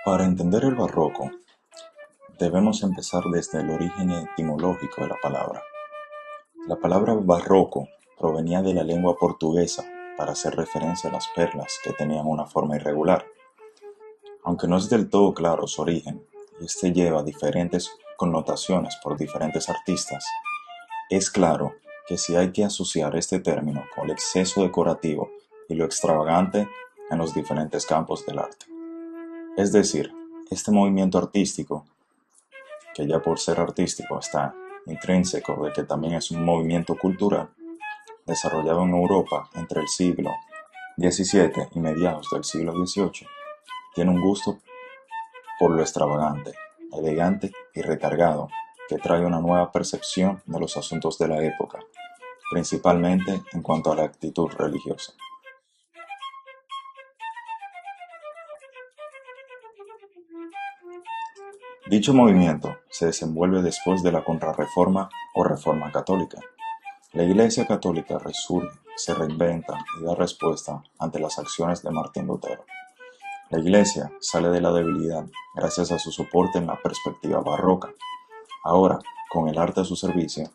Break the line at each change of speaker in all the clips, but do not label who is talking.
Para entender el barroco, debemos empezar desde el origen etimológico de la palabra. La palabra barroco provenía de la lengua portuguesa para hacer referencia a las perlas que tenían una forma irregular. Aunque no es del todo claro su origen, y este lleva diferentes connotaciones por diferentes artistas, es claro que sí hay que asociar este término con el exceso decorativo y lo extravagante en los diferentes campos del arte. Es decir, este movimiento artístico, que ya por ser artístico está intrínseco de que también es un movimiento cultural, desarrollado en Europa entre el siglo XVII y mediados del siglo XVIII, tiene un gusto por lo extravagante, elegante y recargado, que trae una nueva percepción de los asuntos de la época, principalmente en cuanto a la actitud religiosa. Dicho movimiento se desenvuelve después de la Contrarreforma o Reforma Católica. La Iglesia Católica resurge, se reinventa y da respuesta ante las acciones de Martín Lutero. La Iglesia sale de la debilidad gracias a su soporte en la perspectiva barroca. Ahora, con el arte a su servicio,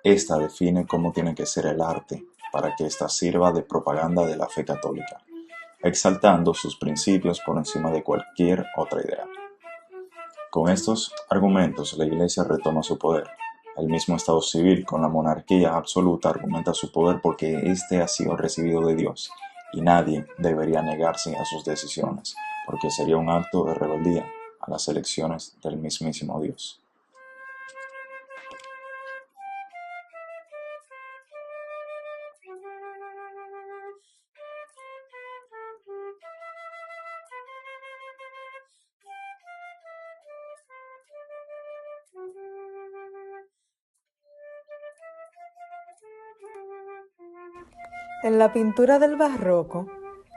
esta define cómo tiene que ser el arte para que ésta sirva de propaganda de la fe católica, exaltando sus principios por encima de cualquier otra idea. Con estos argumentos, la Iglesia retoma su poder. El mismo Estado civil, con la monarquía absoluta, argumenta su poder porque éste ha sido recibido de Dios, y nadie debería negarse a sus decisiones, porque sería un acto de rebeldía a las elecciones del mismísimo Dios.
En la pintura del barroco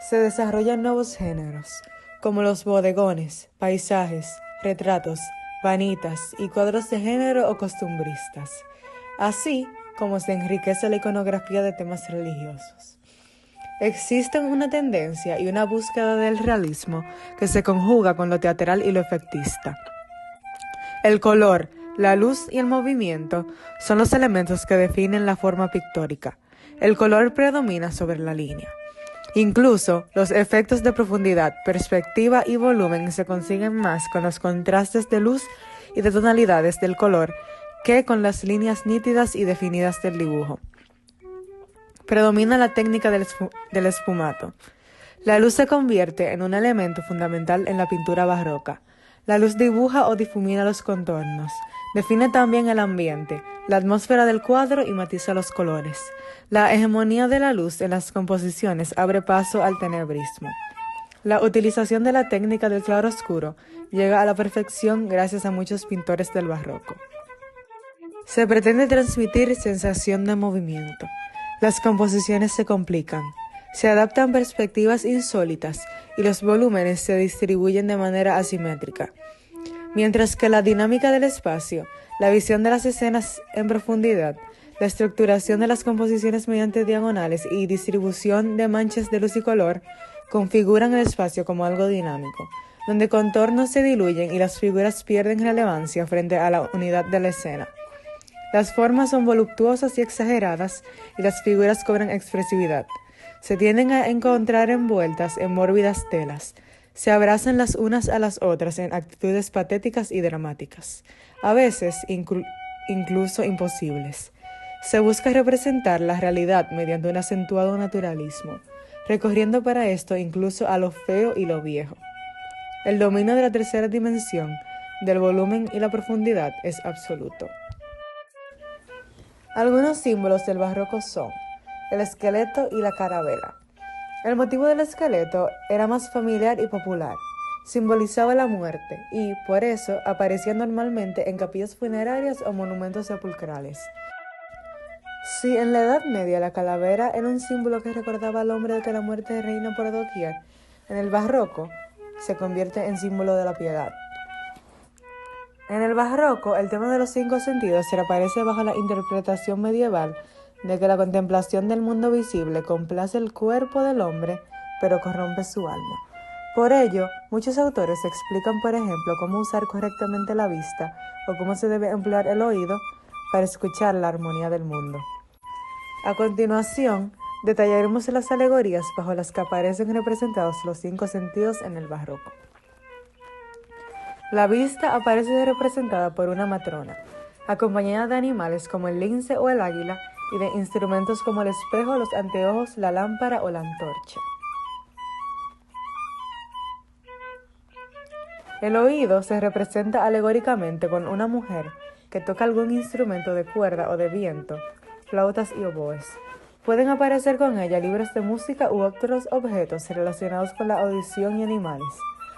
se desarrollan nuevos géneros, como los bodegones, paisajes, retratos, vanitas y cuadros de género o costumbristas, así como se enriquece la iconografía de temas religiosos. Existen una tendencia y una búsqueda del realismo que se conjuga con lo teatral y lo efectista. El color, la luz y el movimiento son los elementos que definen la forma pictórica. El color predomina sobre la línea. Incluso los efectos de profundidad, perspectiva y volumen se consiguen más con los contrastes de luz y de tonalidades del color que con las líneas nítidas y definidas del dibujo. Predomina la técnica del esfumato. La luz se convierte en un elemento fundamental en la pintura barroca. La luz dibuja o difumina los contornos, define también el ambiente, la atmósfera del cuadro y matiza los colores. La hegemonía de la luz en las composiciones abre paso al tenebrismo. La utilización de la técnica del claroscuro llega a la perfección gracias a muchos pintores del barroco. Se pretende transmitir sensación de movimiento. Las composiciones se complican. Se adaptan perspectivas insólitas y los volúmenes se distribuyen de manera asimétrica. Mientras que la dinámica del espacio, la visión de las escenas en profundidad, la estructuración de las composiciones mediante diagonales y distribución de manchas de luz y color configuran el espacio como algo dinámico, donde contornos se diluyen y las figuras pierden relevancia frente a la unidad de la escena. Las formas son voluptuosas y exageradas y las figuras cobran expresividad. Se tienden a encontrar envueltas en mórbidas telas. Se abrazan las unas a las otras en actitudes patéticas y dramáticas, a veces incluso imposibles. Se busca representar la realidad mediante un acentuado naturalismo, recorriendo para esto incluso a lo feo y lo viejo. El dominio de la tercera dimensión, del volumen y la profundidad es absoluto. Algunos símbolos del barroco son el esqueleto y la carabela. El motivo del esqueleto era más familiar y popular. Simbolizaba la muerte y, por eso, aparecía normalmente en capillas funerarias o monumentos sepulcrales. Si en la Edad Media la calavera era un símbolo que recordaba al hombre de que la muerte reina por doquier, en el barroco se convierte en símbolo de la piedad. En el barroco, el tema de los 5 sentidos se reaparece bajo la interpretación medieval de que la contemplación del mundo visible complace el cuerpo del hombre, pero corrompe su alma. Por ello, muchos autores explican, por ejemplo, cómo usar correctamente la vista o cómo se debe emplear el oído para escuchar la armonía del mundo. A continuación, detallaremos las alegorías bajo las que aparecen representados los 5 sentidos en el barroco. La vista aparece representada por una matrona, acompañada de animales como el lince o el águila y de instrumentos como el espejo, los anteojos, la lámpara o la antorcha. El oído se representa alegóricamente con una mujer que toca algún instrumento de cuerda o de viento, flautas y oboes. Pueden aparecer con ella libros de música u otros objetos relacionados con la audición y animales,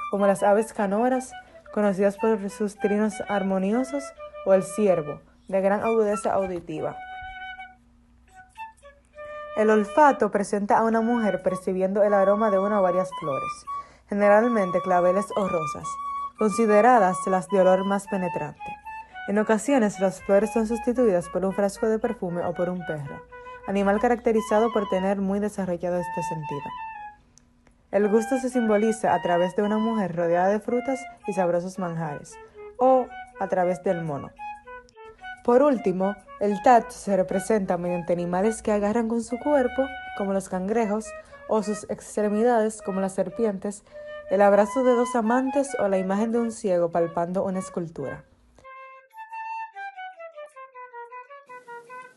como las aves canoras, conocidas por sus trinos armoniosos, o el ciervo, de gran agudeza auditiva. El olfato presenta a una mujer percibiendo el aroma de una o varias flores, generalmente claveles o rosas, consideradas las de olor más penetrante. En ocasiones las flores son sustituidas por un frasco de perfume o por un perro, animal caracterizado por tener muy desarrollado este sentido. El gusto se simboliza a través de una mujer rodeada de frutas y sabrosos manjares, o a través del mono. Por último, el tacto se representa mediante animales que agarran con su cuerpo, como los cangrejos, o sus extremidades, como las serpientes, el abrazo de dos amantes o la imagen de un ciego palpando una escultura.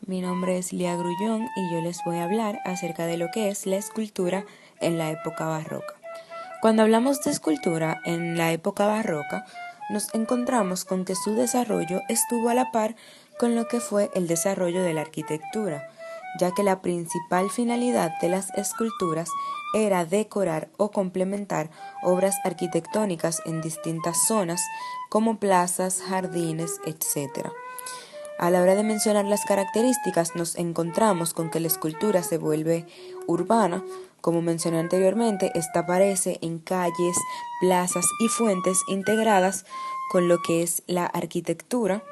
Mi nombre es Lía Grullón y yo les voy a hablar acerca de lo que es la escultura en la época barroca. Cuando hablamos de escultura en la época barroca, nos encontramos con que su desarrollo estuvo a la par con lo que fue el desarrollo de la arquitectura, ya que la principal finalidad de las esculturas era decorar o complementar obras arquitectónicas en distintas zonas, como plazas, jardines, etc. A la hora de mencionar las características, nos encontramos con que la escultura se vuelve urbana. Como mencioné anteriormente, esta aparece en calles, plazas y fuentes integradas con lo que es la arquitectura.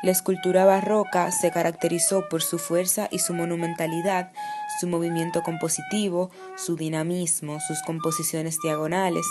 La escultura barroca se caracterizó por su fuerza y su monumentalidad, su movimiento compositivo, su dinamismo, sus composiciones diagonales,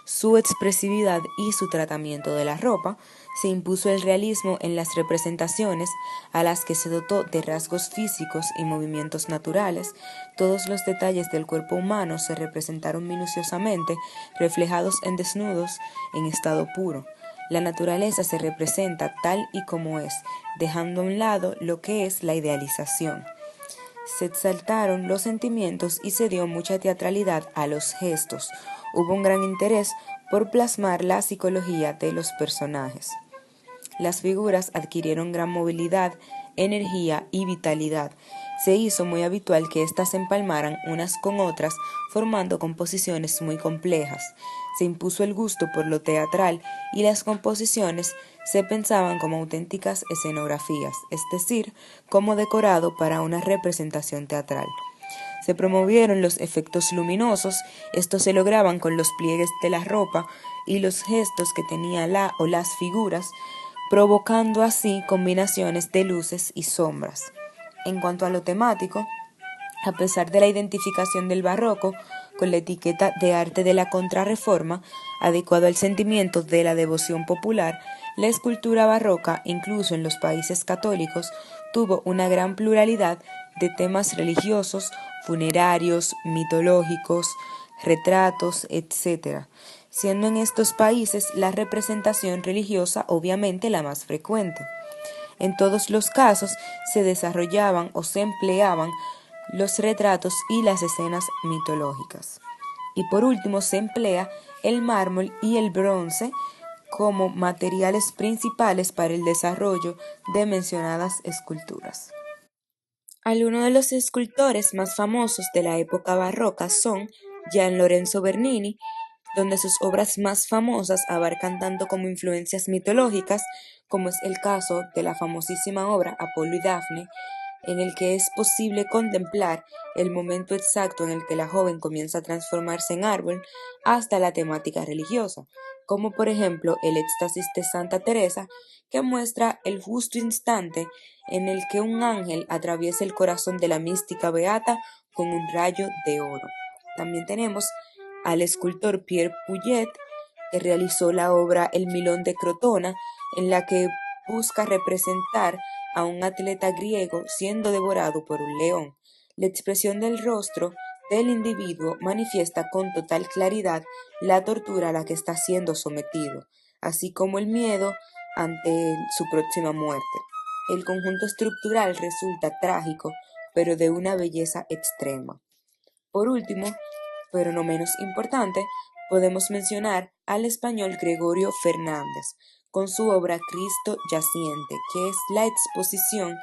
su expresividad y su tratamiento de la ropa. Se impuso el realismo en las representaciones, a las que se dotó de rasgos físicos y movimientos naturales. Todos los detalles del cuerpo humano se representaron minuciosamente, reflejados en desnudos en estado puro. La naturaleza se representa tal y como es, dejando a un lado lo que es la idealización. Se exaltaron los sentimientos y se dio mucha teatralidad a los gestos. Hubo un gran interés por plasmar la psicología de los personajes. Las figuras adquirieron gran movilidad, energía y vitalidad. Se hizo muy habitual que éstas se empalmaran unas con otras, formando composiciones muy complejas. Se impuso el gusto por lo teatral y las composiciones se pensaban como auténticas escenografías, es decir, como decorado para una representación teatral. Se promovieron los efectos luminosos. Estos se lograban con los pliegues de la ropa y los gestos que tenía la o las figuras, provocando así combinaciones de luces y sombras. En cuanto a lo temático, a pesar de la identificación del barroco con la etiqueta de arte de la Contrarreforma, adecuado al sentimiento de la devoción popular, la escultura barroca, incluso en los países católicos, tuvo una gran pluralidad de temas religiosos, funerarios, mitológicos, retratos, etc., siendo en estos países la representación religiosa obviamente la más frecuente. En todos los casos se desarrollaban o se empleaban los retratos y las escenas mitológicas. Y por último se emplea el mármol y el bronce como materiales principales para el desarrollo de mencionadas esculturas. Algunos de los escultores más famosos de la época barroca son Gian Lorenzo Bernini, donde sus obras más famosas abarcan tanto como influencias mitológicas, como es el caso de la famosísima obra Apolo y Dafne, en el que es posible contemplar el momento exacto en el que la joven comienza a transformarse en árbol, hasta la temática religiosa, como por ejemplo el éxtasis de Santa Teresa, que muestra el justo instante en el que un ángel atraviesa el corazón de la mística beata con un rayo de oro. También tenemos al escultor Pierre Puget, que realizó la obra El Milón de Crotona, en la que busca representar a un atleta griego siendo devorado por un león. La expresión del rostro del individuo manifiesta con total claridad la tortura a la que está siendo sometido, así como el miedo ante su próxima muerte. El conjunto estructural resulta trágico, pero de una belleza extrema. Por último, pero no menos importante, podemos mencionar al español Gregorio Fernández, con su obra Cristo Yaciente, que es la exposición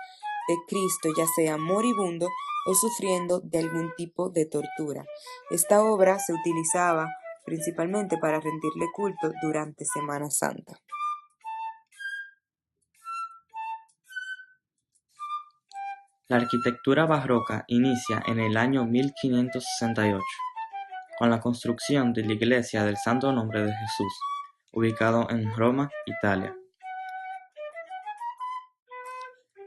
de Cristo ya sea moribundo o sufriendo de algún tipo de tortura. Esta obra se utilizaba principalmente para rendirle culto durante Semana Santa.
La arquitectura barroca inicia en el año 1568, con la construcción de la iglesia del Santo Nombre de Jesús, ubicado en Roma, Italia.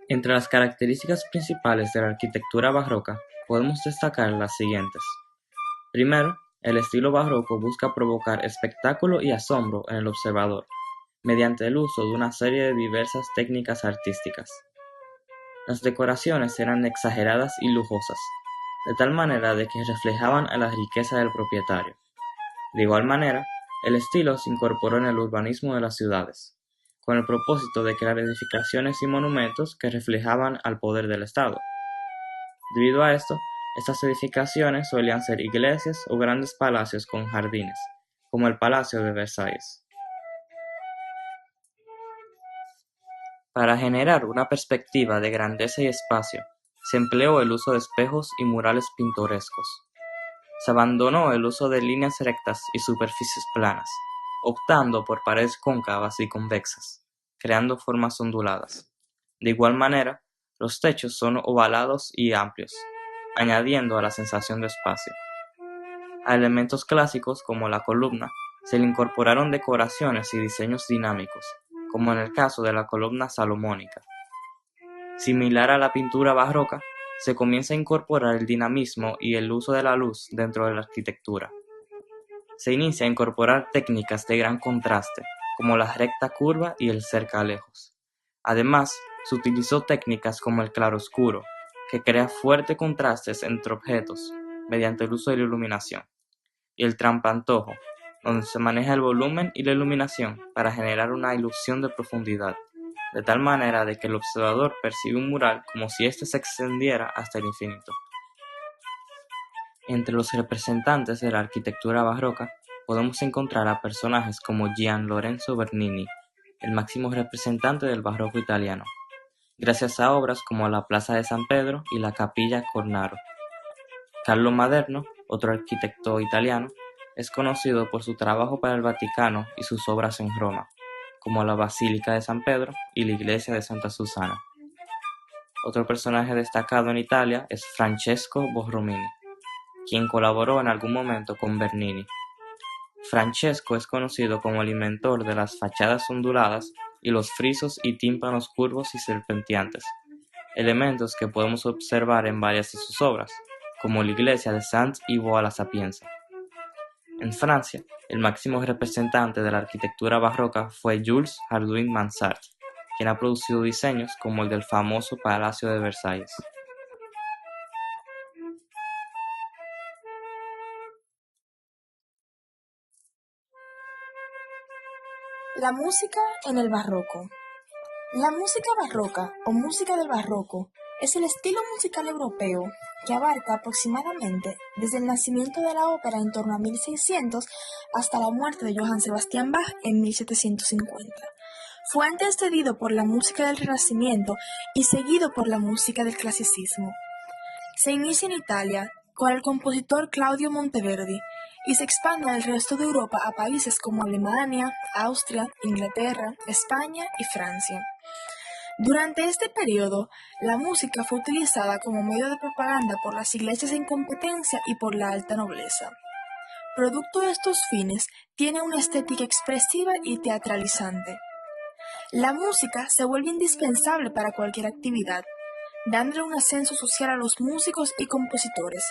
Entre las características principales de la arquitectura barroca podemos destacar las siguientes. Primero, el estilo barroco busca provocar espectáculo y asombro en el observador, mediante el uso de una serie de diversas técnicas artísticas. Las decoraciones eran exageradas y lujosas, de tal manera de que reflejaban a la riqueza del propietario. De igual manera, el estilo se incorporó en el urbanismo de las ciudades, con el propósito de crear edificaciones y monumentos que reflejaban al poder del Estado. Debido a esto, estas edificaciones solían ser iglesias o grandes palacios con jardines, como el Palacio de Versalles. Para generar una perspectiva de grandeza y espacio, se empleó el uso de espejos y murales pintorescos. Se abandonó el uso de líneas rectas y superficies planas, optando por paredes cóncavas y convexas, creando formas onduladas. De igual manera, los techos son ovalados y amplios, añadiendo a la sensación de espacio. A elementos clásicos como la columna se le incorporaron decoraciones y diseños dinámicos, como en el caso de la columna salomónica. Similar a la pintura barroca, se comienza a incorporar el dinamismo y el uso de la luz dentro de la arquitectura. Se inicia a incorporar técnicas de gran contraste, como la recta curva y el cerca-lejos. Además, se utilizó técnicas como el claroscuro, que crea fuertes contrastes entre objetos mediante el uso de la iluminación, y el trampantojo, donde se maneja el volumen y la iluminación para generar una ilusión de profundidad, de tal manera de que el observador percibe un mural como si éste se extendiera hasta el infinito. Entre los representantes de la arquitectura barroca podemos encontrar a personajes como Gian Lorenzo Bernini, el máximo representante del barroco italiano, gracias a obras como la Plaza de San Pedro y la Capilla Cornaro. Carlo Maderno, otro arquitecto italiano, es conocido por su trabajo para el Vaticano y sus obras en Roma, como la Basílica de San Pedro y la Iglesia de Santa Susana. Otro personaje destacado en Italia es Francesco Borromini, quien colaboró en algún momento con Bernini. Francesco es conocido como el inventor de las fachadas onduladas y los frisos y tímpanos curvos y serpenteantes, elementos que podemos observar en varias de sus obras, como la iglesia de Saint-Ivo a la Sapienza. En Francia, el máximo representante de la arquitectura barroca fue Jules Hardouin-Mansart, quien ha producido diseños como el del famoso Palacio de Versalles.
La música en el barroco. La música barroca o música del barroco es el estilo musical europeo que abarca aproximadamente desde el nacimiento de la ópera en torno a 1600 hasta la muerte de Johann Sebastian Bach en 1750. Fue antecedido por la música del Renacimiento y seguido por la música del clasicismo. Se inicia en Italia con el compositor Claudio Monteverdi y se expande al resto de Europa a países como Alemania, Austria, Inglaterra, España y Francia. Durante este periodo, la música fue utilizada como medio de propaganda por las iglesias en competencia y por la alta nobleza. Producto de estos fines, tiene una estética expresiva y teatralizante. La música se vuelve indispensable para cualquier actividad, dándole un ascenso social a los músicos y compositores,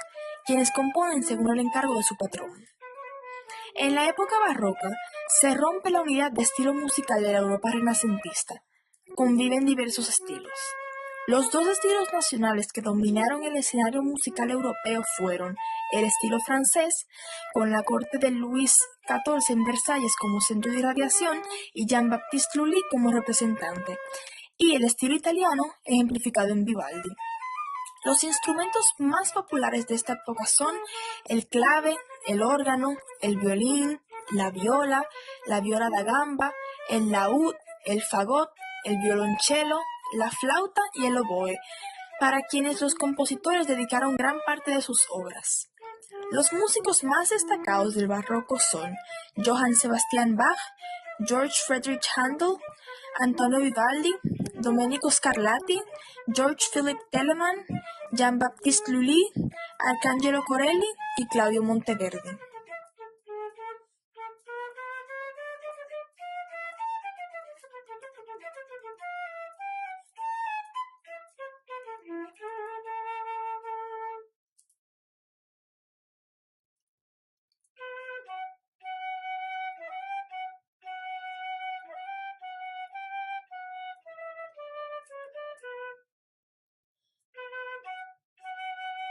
quienes componen según el encargo de su patrón. En la época barroca se rompe la unidad de estilo musical de la Europa renacentista. Conviven diversos estilos. Los dos estilos nacionales que dominaron el escenario musical europeo fueron el estilo francés, con la corte de Luis XIV en Versalles como centro de irradiación y Jean-Baptiste Lully como representante, y el estilo italiano, ejemplificado en Vivaldi. Los instrumentos más populares de esta época son el clave, el órgano, el violín, la viola da gamba, el laúd, el fagot, el violonchelo, la flauta y el oboe, para quienes los compositores dedicaron gran parte de sus obras. Los músicos más destacados del barroco son Johann Sebastian Bach, George Friedrich Handel, Antonio Vivaldi, Domenico Scarlatti, George Philipp Telemann, Jean-Baptiste Lully, Arcangelo Corelli y Claudio Monteverdi.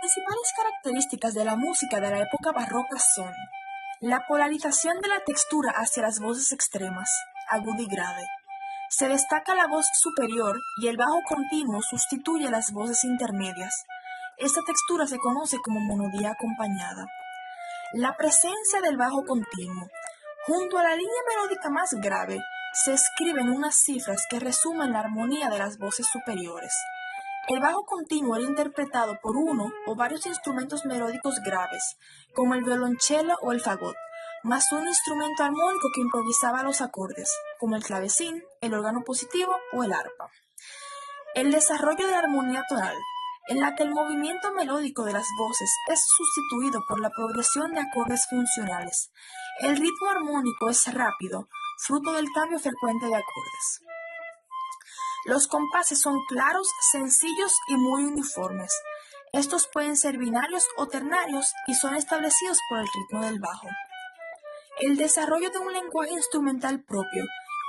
Las principales características de la música de la época barroca son la polarización de la textura hacia las voces extremas, aguda y grave. Se destaca la voz superior y el bajo continuo sustituye las voces intermedias. Esta textura se conoce como monodía acompañada. La presencia del bajo continuo. Junto a la línea melódica más grave, se escriben unas cifras que resumen la armonía de las voces superiores. El bajo continuo era interpretado por uno o varios instrumentos melódicos graves, como el violonchelo o el fagot, más un instrumento armónico que improvisaba los acordes, como el clavecín, el órgano positivo o el arpa. El desarrollo de la armonía tonal, en la que el movimiento melódico de las voces es sustituido por la progresión de acordes funcionales. El ritmo armónico es rápido, fruto del cambio frecuente de acordes. Los compases son claros, sencillos y muy uniformes. Estos pueden ser binarios o ternarios y son establecidos por el ritmo del bajo. El desarrollo de un lenguaje instrumental propio,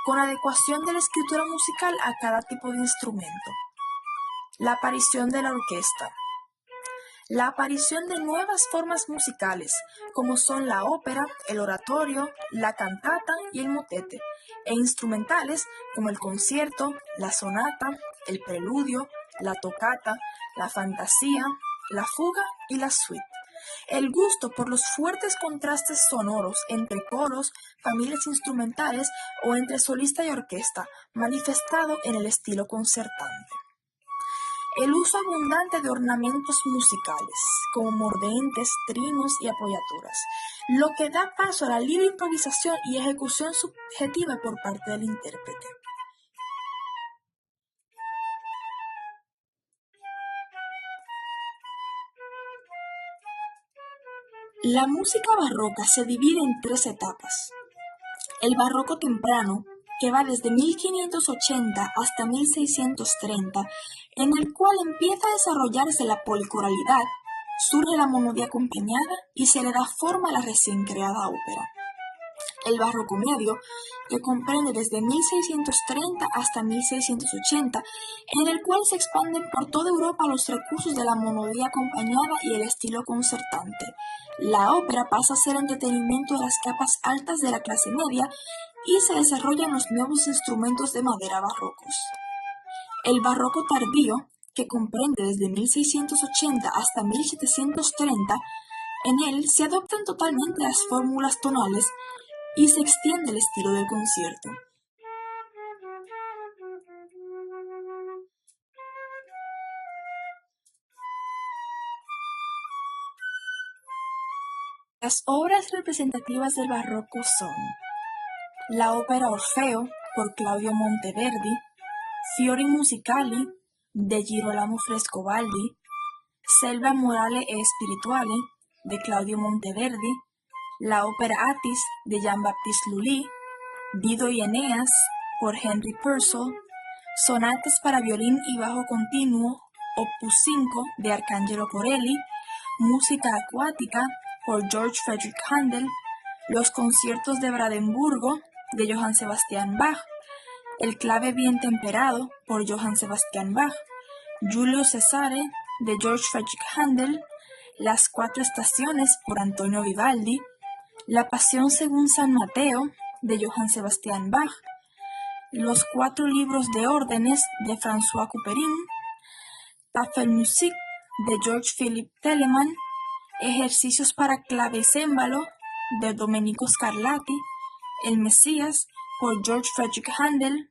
con adecuación de la escritura musical a cada tipo de instrumento. La aparición de la orquesta. La aparición de nuevas formas musicales, como son la ópera, el oratorio, la cantata y el motete, e instrumentales como el concierto, la sonata, el preludio, la tocata, la fantasía, la fuga y la suite. El gusto por los fuertes contrastes sonoros entre coros, familias instrumentales o entre solista y orquesta, manifestado en el estilo concertante. El uso abundante de ornamentos musicales, como mordentes, trinos y apoyaturas, lo que da paso a la libre improvisación y ejecución subjetiva por parte del intérprete. La música barroca se divide en tres etapas. El barroco temprano, que va desde 1580 hasta 1630, en el cual empieza a desarrollarse la policoralidad, surge la monodía acompañada y se le da forma a la recién creada ópera. El barroco medio, que comprende desde 1630 hasta 1680, en el cual se expanden por toda Europa los recursos de la monodía acompañada y el estilo concertante. La ópera pasa a ser entretenimiento de las capas altas de la clase media y se desarrollan los nuevos instrumentos de madera barrocos. El barroco tardío, que comprende desde 1680 hasta 1730, en él se adoptan totalmente las fórmulas tonales y se extiende el estilo del concierto. Las obras representativas del barroco son la ópera Orfeo, por Claudio Monteverdi, Fiori Musicali, de Girolamo Frescobaldi, Selva Morale e Spirituale, de Claudio Monteverdi, la ópera Attis, de Jean-Baptiste Lully, Dido y Eneas, por Henry Purcell, sonatas para violín y bajo continuo, Opus 5, de Arcangelo Corelli, música acuática, por George Frederick Handel, los conciertos de Brandenburgo de Johann Sebastian Bach, el clave bien temperado por Johann Sebastian Bach, Giulio Cesare de Georg Friedrich Händel, las cuatro estaciones por Antonio Vivaldi, la Pasión según San Mateo de Johann Sebastian Bach, los cuatro libros de órdenes de François Couperin, Tafelmusik de Georg Philipp Telemann, ejercicios para clavecémbalo de Domenico Scarlatti, El Mesías por Georg Friedrich Händel,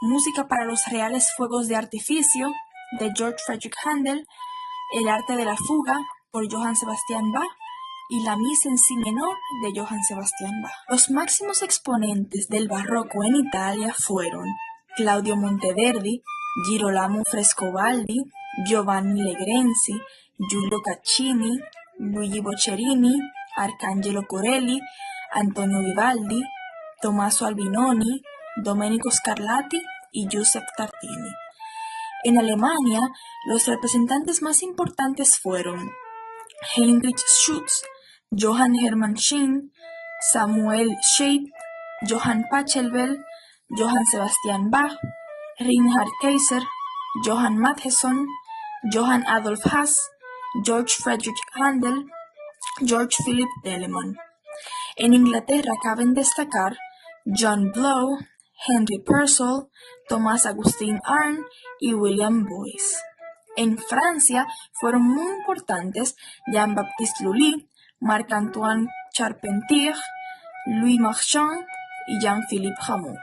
música para los reales fuegos de artificio de Georg Friedrich Händel, El arte de la fuga por Johann Sebastian Bach y la Misa en si menor de Johann Sebastian Bach. Los máximos exponentes del barroco en Italia fueron Claudio Monteverdi, Girolamo Frescobaldi, Giovanni Legrenzi, Giulio Caccini, Luigi Boccherini, Arcangelo Corelli, Antonio Vivaldi, Tommaso Albinoni, Domenico Scarlatti y Giuseppe Tartini. En Alemania, los representantes más importantes fueron Heinrich Schütz, Johann Hermann Schein, Samuel Scheidt, Johann Pachelbel, Johann Sebastian Bach, Reinhard Kaiser, Johann Mattheson, Johann Adolf Haas, Georg Friedrich Händel, Georg Philipp Telemann. En Inglaterra caben destacar John Blow, Henry Purcell, Thomas Augustin Arndt y William Boyce. En Francia fueron muy importantes Jean-Baptiste Lully, Marc-Antoine Charpentier, Louis Marchand y Jean-Philippe Rameau.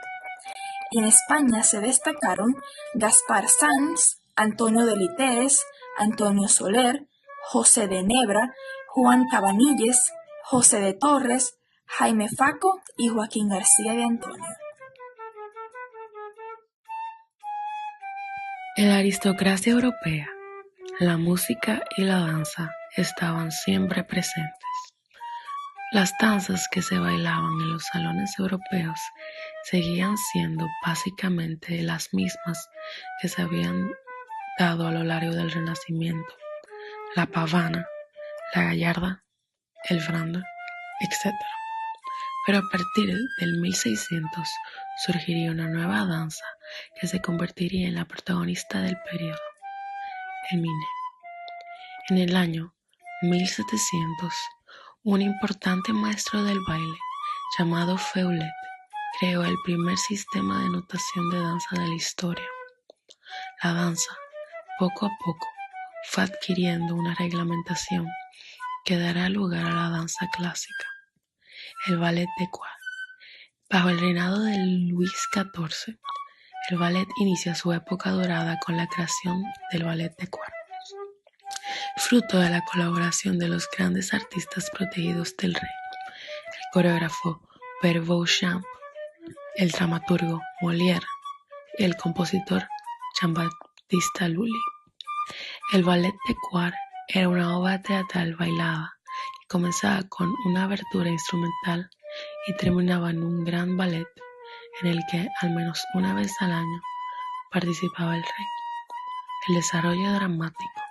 En España se destacaron Gaspar Sanz, Antonio de Literes, Antonio Soler, José de Nebra, Juan Cabanilles, José de Torres, Jaime Faco y Joaquín García de Antonio.
En la aristocracia europea, la música y la danza estaban siempre presentes. Las danzas que se bailaban en los salones europeos seguían siendo básicamente las mismas que se habían dado a lo largo del Renacimiento: la pavana, la gallarda, el branda, etc. Pero a partir del 1600 surgiría una nueva danza que se convertiría en la protagonista del periodo, el mine. En el año 1700, un importante maestro del baile llamado Feuillet creó el primer sistema de notación de danza de la historia. La danza, poco a poco, fue adquiriendo una reglamentación que dará lugar a la danza clásica, el ballet de École. Bajo el reinado de Luis XIV, el ballet inicia su época dorada con la creación del ballet de École, fruto de la colaboración de los grandes artistas protegidos del rey, el coreógrafo Pere Beauchamp, el dramaturgo Molière y el compositor Jean-Baptiste Lully. El ballet de École era una obra teatral bailada que comenzaba con una abertura instrumental y terminaba en un gran ballet en el que al menos una vez al año participaba el rey. El desarrollo dramático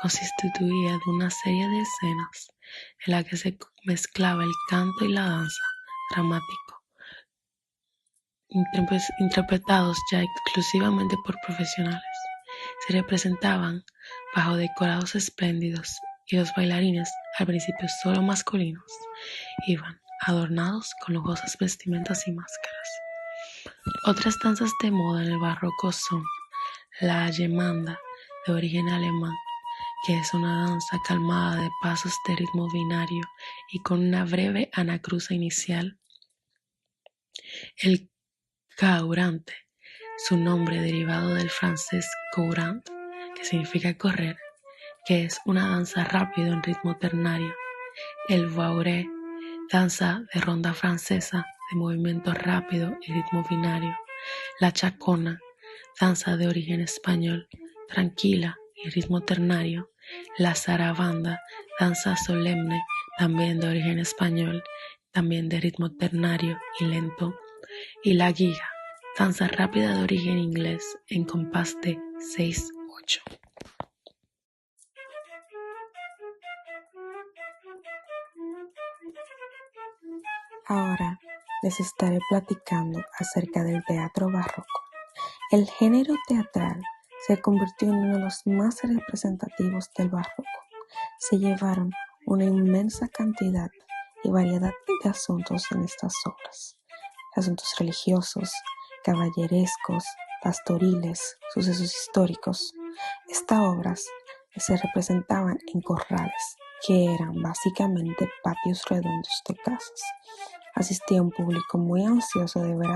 constituía de una serie de escenas en la que se mezclaba el canto y la danza dramático, interpretados ya exclusivamente por profesionales. Se representaban bajo decorados espléndidos y los bailarines, al principio solo masculinos, iban adornados con lujosas vestimentas y máscaras. Otras danzas de moda en el barroco son la allemanda, de origen alemán, que es una danza calmada de pasos de ritmo binario y con una breve anacruza inicial. El courante, su nombre derivado del francés courant, que significa correr, que es una danza rápida en ritmo ternario. El voire, danza de ronda francesa de movimiento rápido y ritmo binario. La chacona, danza de origen español, tranquila y ritmo ternario. La zarabanda, danza solemne, también de origen español, también de ritmo ternario y lento. Y la giga, danza rápida de origen inglés en compás de 6-8. Ahora les estaré platicando acerca del teatro barroco. El género teatral se convirtió en uno de los más representativos del barroco. Se llevaron una inmensa cantidad y variedad de asuntos en estas obras. Asuntos religiosos, caballerescos, pastoriles, sucesos históricos. Estas obras se representaban en corrales, que eran básicamente patios redondos de casas. Asistía un público muy ansioso de ver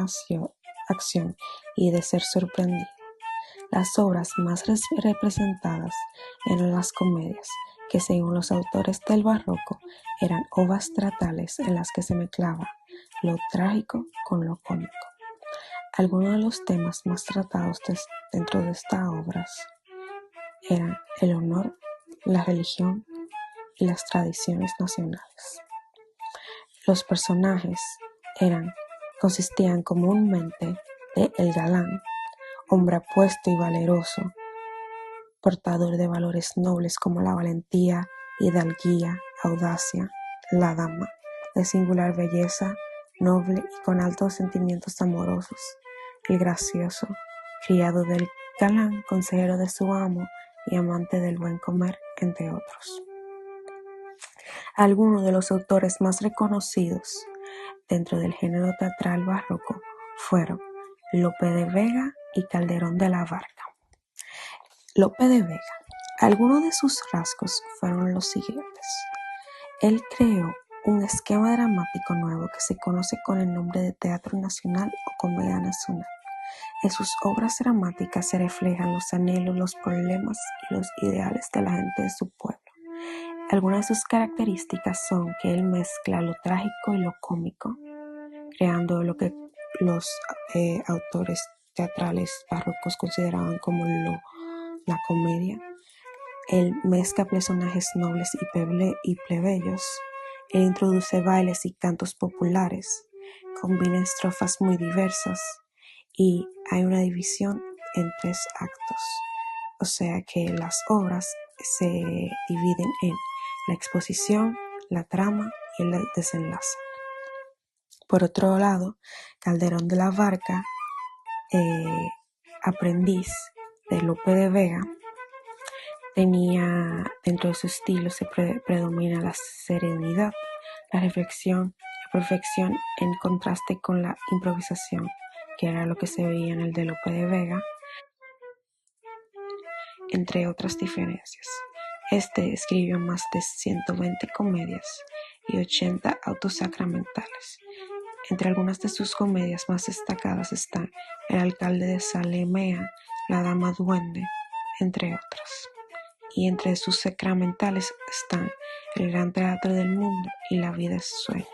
acción y de ser sorprendido. Las obras más representadas eran las comedias, que según los autores del barroco eran obras teatrales en las que se mezclaba lo trágico con lo cómico. Algunos de los temas más tratados dentro de estas obras eran el honor, la religión y las tradiciones nacionales. Los personajes consistían comúnmente de el galán, hombre apuesto y valeroso, portador de valores nobles como la valentía, hidalguía, audacia; la dama, de singular belleza, noble y con altos sentimientos amorosos; el gracioso, criado del galán, consejero de su amo y amante del buen comer, entre otros. Algunos de los autores más reconocidos dentro del género teatral barroco fueron Lope de Vega y Calderón de la Barca. Lope de Vega. Algunos de sus rasgos fueron los siguientes. Él creó un esquema dramático nuevo que se conoce con el nombre de teatro nacional o comedia nacional. En sus obras dramáticas se reflejan los anhelos, los problemas y los ideales de la gente de su pueblo. Algunas de sus características son que él mezcla lo trágico y lo cómico, creando lo que los autores teatrales barrocos consideraban como la comedia. Él mezcla personajes nobles y plebeyos. Él introduce bailes y cantos populares, combina estrofas muy diversas y hay una división en 3 actos. O sea que las obras se dividen en la exposición, la trama y el desenlace. Por otro lado, Calderón de la Barca, aprendiz de Lope de Vega, tenía dentro de su estilo se predomina la serenidad, la reflexión, la perfección en contraste con la improvisación, que era lo que se veía en el de Lope de Vega, entre otras diferencias. Este escribió más de 120 comedias y 80 autos sacramentales. Entre algunas de sus comedias más destacadas están El alcalde de Zalamea, La dama duende, entre otras. Y entre sus sacramentales están El gran teatro del mundo y La vida es sueño.